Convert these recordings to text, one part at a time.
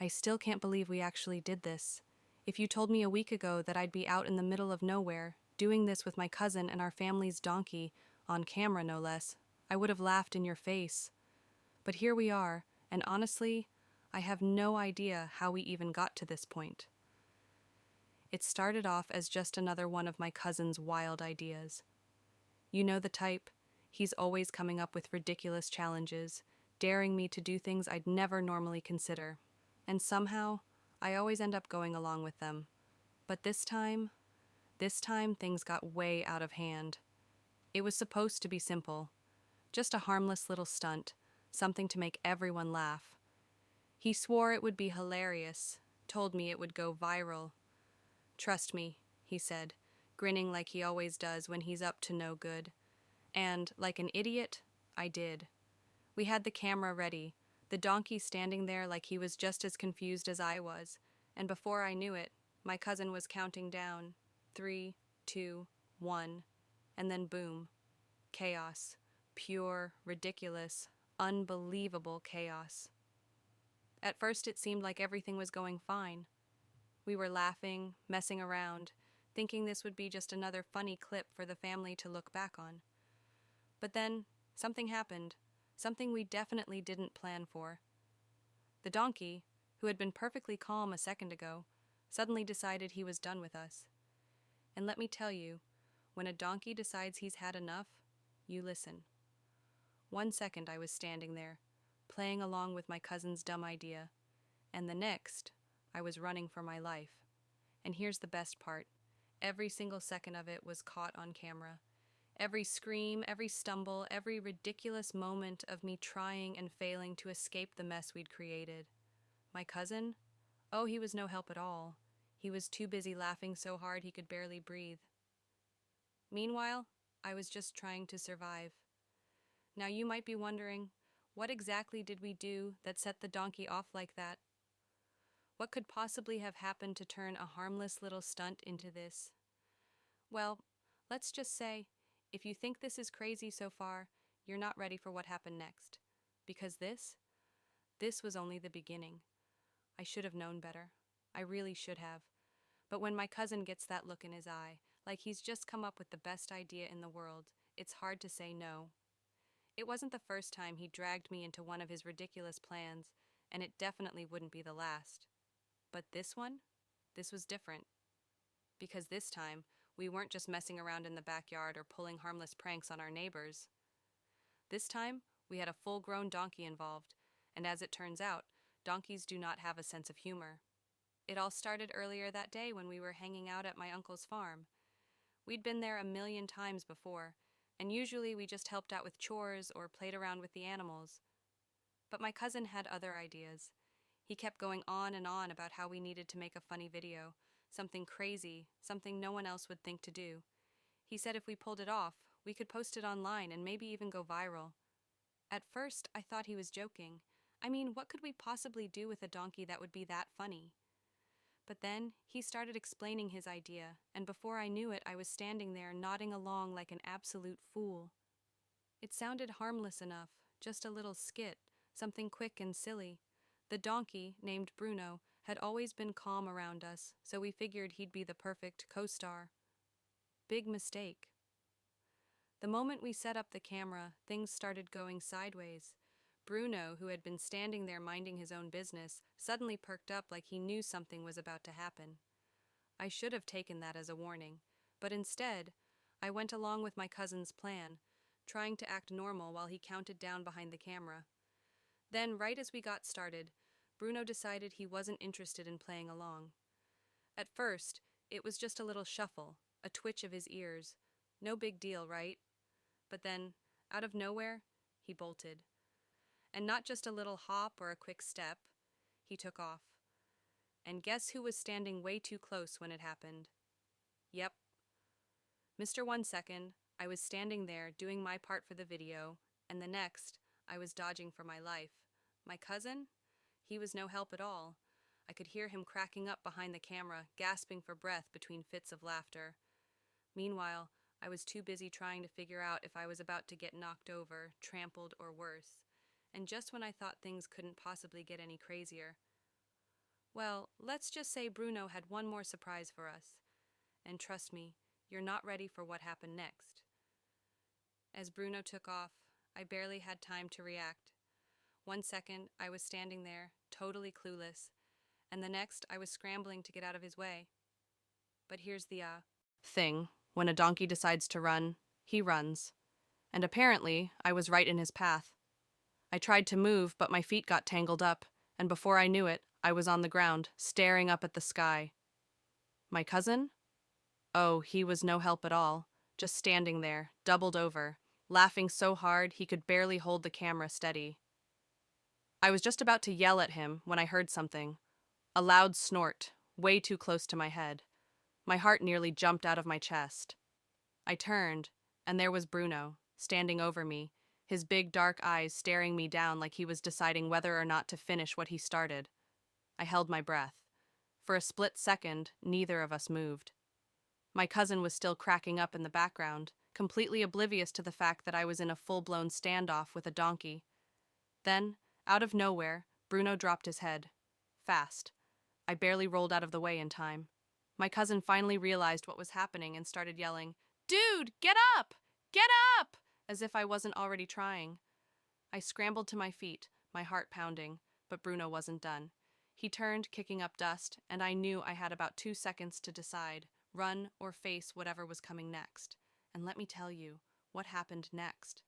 I still can't believe we actually did this. If you told me a week ago that I'd be out in the middle of nowhere, doing this with my cousin and our family's donkey, on camera no less, I would have laughed in your face. But here we are, and honestly, I have no idea how we even got to this point. It started off as just another one of my cousin's wild ideas. You know the type. He's always coming up with ridiculous challenges, daring me to do things I'd never normally consider. And somehow, I always end up going along with them. But this time things got way out of hand. It was supposed to be simple, just a harmless little stunt, something to make everyone laugh. He swore it would be hilarious, told me it would go viral. "Trust me," he said, grinning like he always does when he's up to no good. And, like an idiot, I did. We had the camera ready, the donkey standing there like he was just as confused as I was, and before I knew it, my cousin was counting down, 3, 2, 1, and then boom. Chaos. Pure, ridiculous, unbelievable chaos. At first it seemed like everything was going fine. We were laughing, messing around, thinking this would be just another funny clip for the family to look back on. But then, something happened, something we definitely didn't plan for. The donkey, who had been perfectly calm a second ago, suddenly decided he was done with us. And let me tell you, when a donkey decides he's had enough, you listen. 1 second I was standing there, playing along with my cousin's dumb idea, and the next, I was running for my life. And here's the best part. Every single second of it was caught on camera. Every scream, every stumble, every ridiculous moment of me trying and failing to escape the mess we'd created. My cousin? Oh, he was no help at all. He was too busy laughing so hard he could barely breathe. Meanwhile, I was just trying to survive. Now you might be wondering, what exactly did we do that set the donkey off like that? What could possibly have happened to turn a harmless little stunt into this? Well, let's just say, if you think this is crazy so far, you're not ready for what happened next. Because this was only the beginning. I should have known better. I really should have. But when my cousin gets that look in his eye, like he's just come up with the best idea in the world, it's hard to say no. It wasn't the first time he dragged me into one of his ridiculous plans, and it definitely wouldn't be the last. But this one? This was different. Because this time, we weren't just messing around in the backyard or pulling harmless pranks on our neighbors. This time, we had a full-grown donkey involved, and as it turns out, donkeys do not have a sense of humor. It all started earlier that day when we were hanging out at my uncle's farm. We'd been there a million times before, and usually we just helped out with chores or played around with the animals. But my cousin had other ideas. He kept going on and on about how we needed to make a funny video, something crazy, something no one else would think to do. He said if we pulled it off, we could post it online and maybe even go viral. At first, I thought he was joking. I mean, what could we possibly do with a donkey that would be that funny? But then, he started explaining his idea, and before I knew it, I was standing there nodding along like an absolute fool. It sounded harmless enough, just a little skit, something quick and silly. The donkey, named Bruno, had always been calm around us, so we figured he'd be the perfect co-star. Big mistake. The moment we set up the camera, things started going sideways. Bruno, who had been standing there minding his own business, suddenly perked up like he knew something was about to happen. I should have taken that as a warning, but instead, I went along with my cousin's plan, trying to act normal while he counted down behind the camera. Then, right as we got started, Bruno decided he wasn't interested in playing along. At first, it was just a little shuffle, a twitch of his ears. No big deal, right? But then, out of nowhere, he bolted. And not just a little hop or a quick step, he took off. And guess who was standing way too close when it happened? Yep. Mr. 1 second, I was standing there doing my part for the video, and the next, I was dodging for my life. My cousin? He was no help at all. I could hear him cracking up behind the camera, gasping for breath between fits of laughter. Meanwhile, I was too busy trying to figure out if I was about to get knocked over, trampled, or worse. And just when I thought things couldn't possibly get any crazier, Well, let's just say Bruno had one more surprise for us. And trust me, you're not ready for what happened next. As Bruno took off, I barely had time to react. 1 second, I was standing there, totally clueless, and the next, I was scrambling to get out of his way. But here's the thing: when a donkey decides to run, he runs. And apparently, I was right in his path. I tried to move, but my feet got tangled up, and before I knew it, I was on the ground, staring up at the sky. My cousin? Oh, he was no help at all, just standing there, doubled over, laughing so hard he could barely hold the camera steady. I was just about to yell at him when I heard something. A loud snort, way too close to my head. My heart nearly jumped out of my chest. I turned, and there was Bruno, standing over me, his big dark eyes staring me down like he was deciding whether or not to finish what he started. I held my breath. For a split second, neither of us moved. My cousin was still cracking up in the background, completely oblivious to the fact that I was in a full-blown standoff with a donkey. Then, out of nowhere, Bruno dropped his head. Fast. I barely rolled out of the way in time. My cousin finally realized what was happening and started yelling, "Dude, get up! Get up!" as if I wasn't already trying. I scrambled to my feet, my heart pounding, but Bruno wasn't done. He turned, kicking up dust, and I knew I had about 2 seconds to decide, run or face whatever was coming next. And let me tell you, what happened next?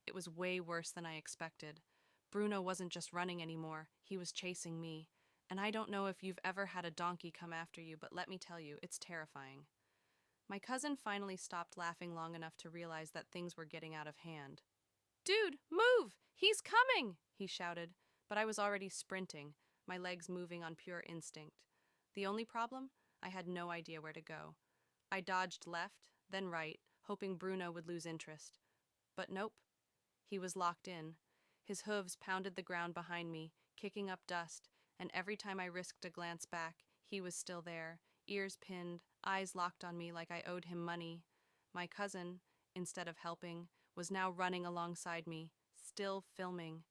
It was way worse than I expected. Bruno wasn't just running anymore, he was chasing me. And I don't know if you've ever had a donkey come after you, but let me tell you, it's terrifying. My cousin finally stopped laughing long enough to realize that things were getting out of hand. "Dude, move! He's coming!" he shouted, but I was already sprinting, my legs moving on pure instinct. The only problem? I had no idea where to go. I dodged left, then right, hoping Bruno would lose interest. But nope. He was locked in. His hooves pounded the ground behind me, kicking up dust, and every time I risked a glance back, he was still there, ears pinned, eyes locked on me like I owed him money. My cousin, instead of helping, was now running alongside me, still filming.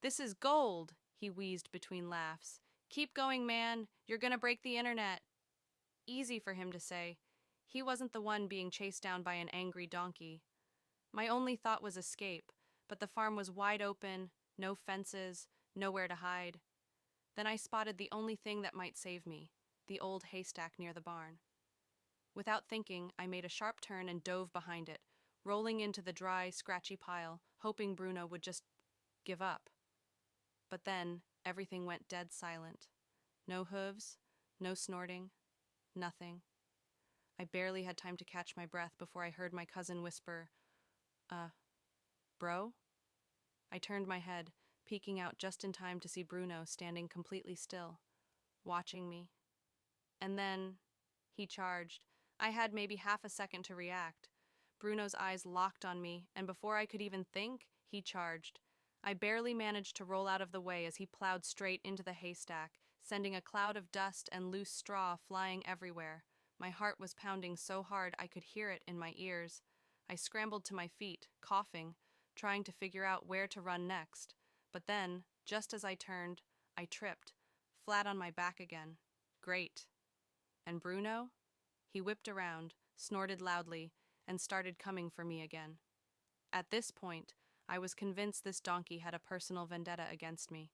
"This is gold," he wheezed between laughs. "Keep going, man. You're gonna break the internet." Easy for him to say. He wasn't the one being chased down by an angry donkey. My only thought was escape, but the farm was wide open, no fences, nowhere to hide. Then I spotted the only thing that might save me, the old haystack near the barn. Without thinking, I made a sharp turn and dove behind it, rolling into the dry, scratchy pile, hoping Bruno would just give up. But then, everything went dead silent. No hooves, no snorting, nothing. I barely had time to catch my breath before I heard my cousin whisper, bro? I turned my head, peeking out just in time to see Bruno standing completely still, watching me. And then he charged. I had maybe half a second to react. Bruno's eyes locked on me, and before I could even think, he charged. I barely managed to roll out of the way as he plowed straight into the haystack, sending a cloud of dust and loose straw flying everywhere. My heart was pounding so hard I could hear it in my ears. I scrambled to my feet, coughing, trying to figure out where to run next. But then, just as I turned, I tripped, flat on my back again. Great. And Bruno? He whipped around, snorted loudly, and started coming for me again. At this point, I was convinced this donkey had a personal vendetta against me.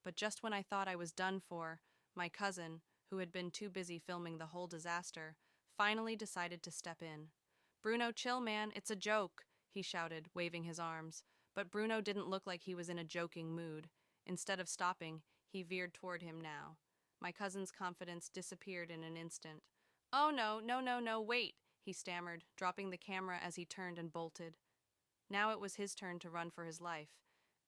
But just when I thought I was done for, my cousin, who had been too busy filming the whole disaster, finally decided to step in. "Bruno, chill, man, it's a joke," he shouted, waving his arms. But Bruno didn't look like he was in a joking mood. Instead of stopping, he veered toward him now. My cousin's confidence disappeared in an instant. "Oh no, no, no, no, wait," he stammered, dropping the camera as he turned and bolted. Now it was his turn to run for his life.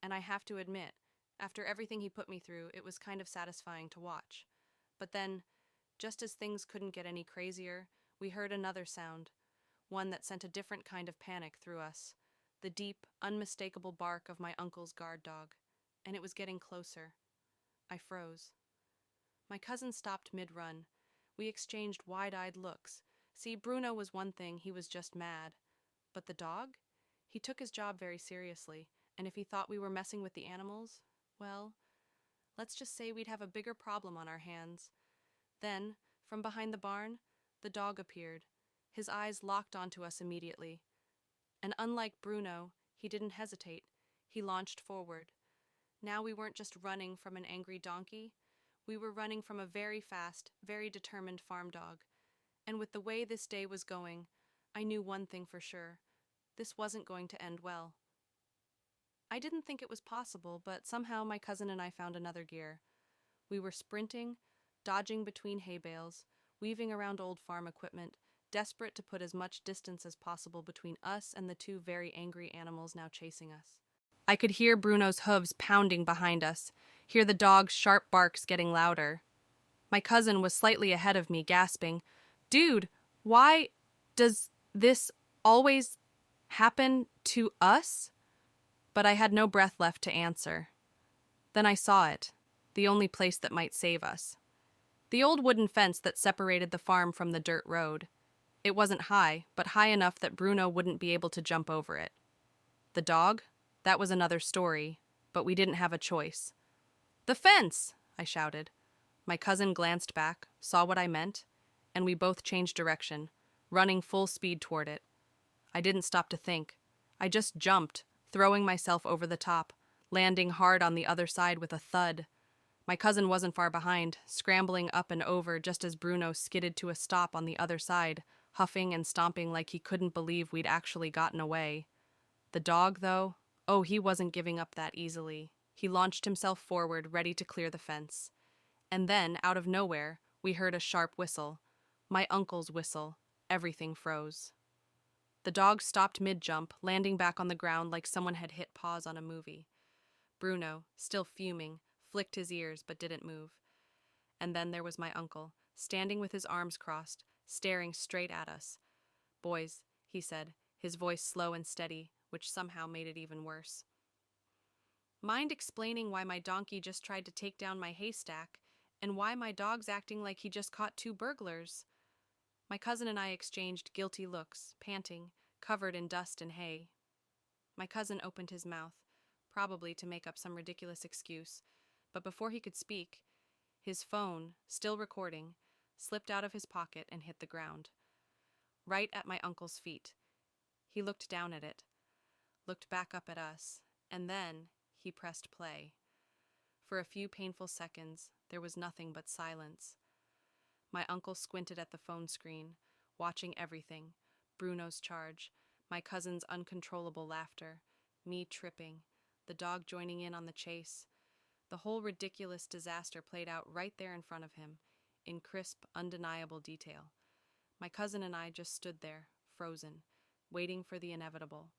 And I have to admit, after everything he put me through, it was kind of satisfying to watch. But then, just as things couldn't get any crazier, we heard another sound, one that sent a different kind of panic through us, the deep, unmistakable bark of my uncle's guard dog. And it was getting closer. I froze. My cousin stopped mid-run. We exchanged wide-eyed looks. See, Bruno was one thing, he was just mad. But the dog? He took his job very seriously, and if he thought we were messing with the animals, well, let's just say we'd have a bigger problem on our hands. Then, from behind the barn, the dog appeared. His eyes locked onto us immediately. And unlike Bruno, he didn't hesitate. He launched forward. Now we weren't just running from an angry donkey. We were running from a very fast, very determined farm dog. And with the way this day was going, I knew one thing for sure. This wasn't going to end well. I didn't think it was possible, but somehow my cousin and I found another gear. We were sprinting, dodging between hay bales, weaving around old farm equipment, desperate to put as much distance as possible between us and the two very angry animals now chasing us. I could hear Bruno's hooves pounding behind us, hear the dog's sharp barks getting louder. My cousin was slightly ahead of me, gasping, "Dude, why does this always happen to us?" But I had no breath left to answer. Then I saw it, the only place that might save us. The old wooden fence that separated the farm from the dirt road. It wasn't high, but high enough that Bruno wouldn't be able to jump over it. The dog? That was another story, but we didn't have a choice. "The fence!" I shouted. My cousin glanced back, saw what I meant, and we both changed direction, running full speed toward it. I didn't stop to think. I just jumped, throwing myself over the top, landing hard on the other side with a thud. My cousin wasn't far behind, scrambling up and over just as Bruno skidded to a stop on the other side, huffing and stomping like he couldn't believe we'd actually gotten away. The dog, though, oh, he wasn't giving up that easily. He launched himself forward, ready to clear the fence. And then, out of nowhere, we heard a sharp whistle. My uncle's whistle. Everything froze. The dog stopped mid-jump, landing back on the ground like someone had hit pause on a movie. Bruno, still fuming, flicked his ears but didn't move. And then there was my uncle, standing with his arms crossed, staring straight at us. "Boys," he said, his voice slow and steady, which somehow made it even worse. "Mind explaining why my donkey just tried to take down my haystack, and why my dog's acting like he just caught 2 burglars?" My cousin and I exchanged guilty looks, panting, covered in dust and hay. My cousin opened his mouth, probably to make up some ridiculous excuse, but before he could speak, his phone, still recording, slipped out of his pocket and hit the ground. Right at my uncle's feet. He looked down at it, looked back up at us, and then he pressed play. For a few painful seconds, there was nothing but silence. My uncle squinted at the phone screen, watching everything: Bruno's charge, my cousin's uncontrollable laughter, me tripping, the dog joining in on the chase. The whole ridiculous disaster played out right there in front of him, in crisp, undeniable detail. My cousin and I just stood there, frozen, waiting for the inevitable.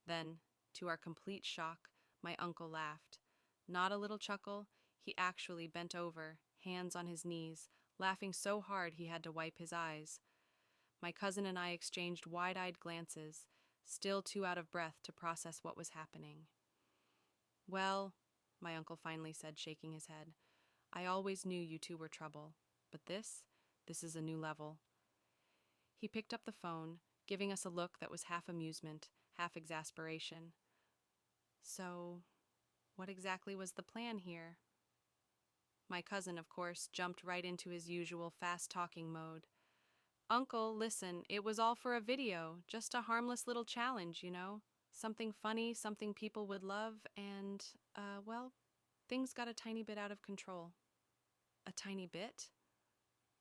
Then, to our complete shock, my uncle laughed. Not a little chuckle, he actually bent over, hands on his knees, laughing so hard he had to wipe his eyes. My cousin and I exchanged wide-eyed glances, still too out of breath to process what was happening. "Well," my uncle finally said, shaking his head, "I always knew you two were trouble, but this is a new level." He picked up the phone, giving us a look that was half amusement, half exasperation. "So, what exactly was the plan here?" My cousin, of course, jumped right into his usual fast-talking mode. "Uncle, listen, it was all for a video, just a harmless little challenge, you know? Something funny, something people would love, and, well, things got a tiny bit out of control." "A tiny bit?"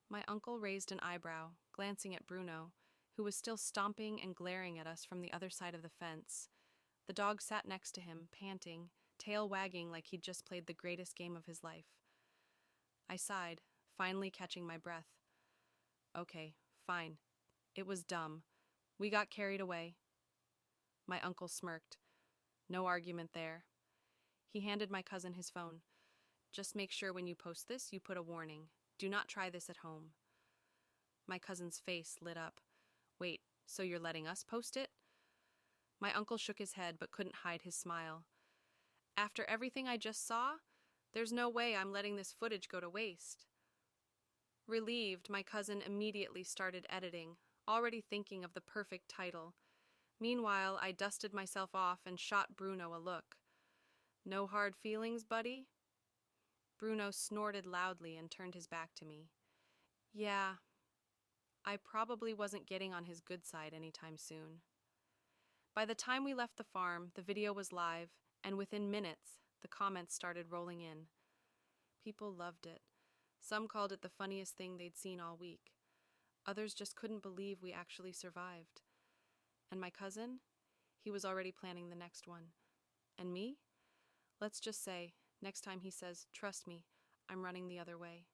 My uncle raised an eyebrow, glancing at Bruno, who was still stomping and glaring at us from the other side of the fence. The dog sat next to him, panting, tail wagging like he'd just played the greatest game of his life. I sighed, finally catching my breath. "Okay, fine. It was dumb. We got carried away." My uncle smirked. No argument there. He handed my cousin his phone. "Just make sure when you post this, you put a warning. Do not try this at home." My cousin's face lit up. "Wait, so you're letting us post it?" My uncle shook his head but couldn't hide his smile. "After everything I just saw, there's no way I'm letting this footage go to waste." Relieved, my cousin immediately started editing, already thinking of the perfect title. Meanwhile, I dusted myself off and shot Bruno a look. "No hard feelings, buddy?" Bruno snorted loudly and turned his back to me. Yeah, I probably wasn't getting on his good side anytime soon. By the time we left the farm, the video was live, and within minutes, the comments started rolling in. People loved it. Some called it the funniest thing they'd seen all week. Others just couldn't believe we actually survived. And my cousin? He was already planning the next one. And me? Let's just say, next time he says, "Trust me, I'm running the other way."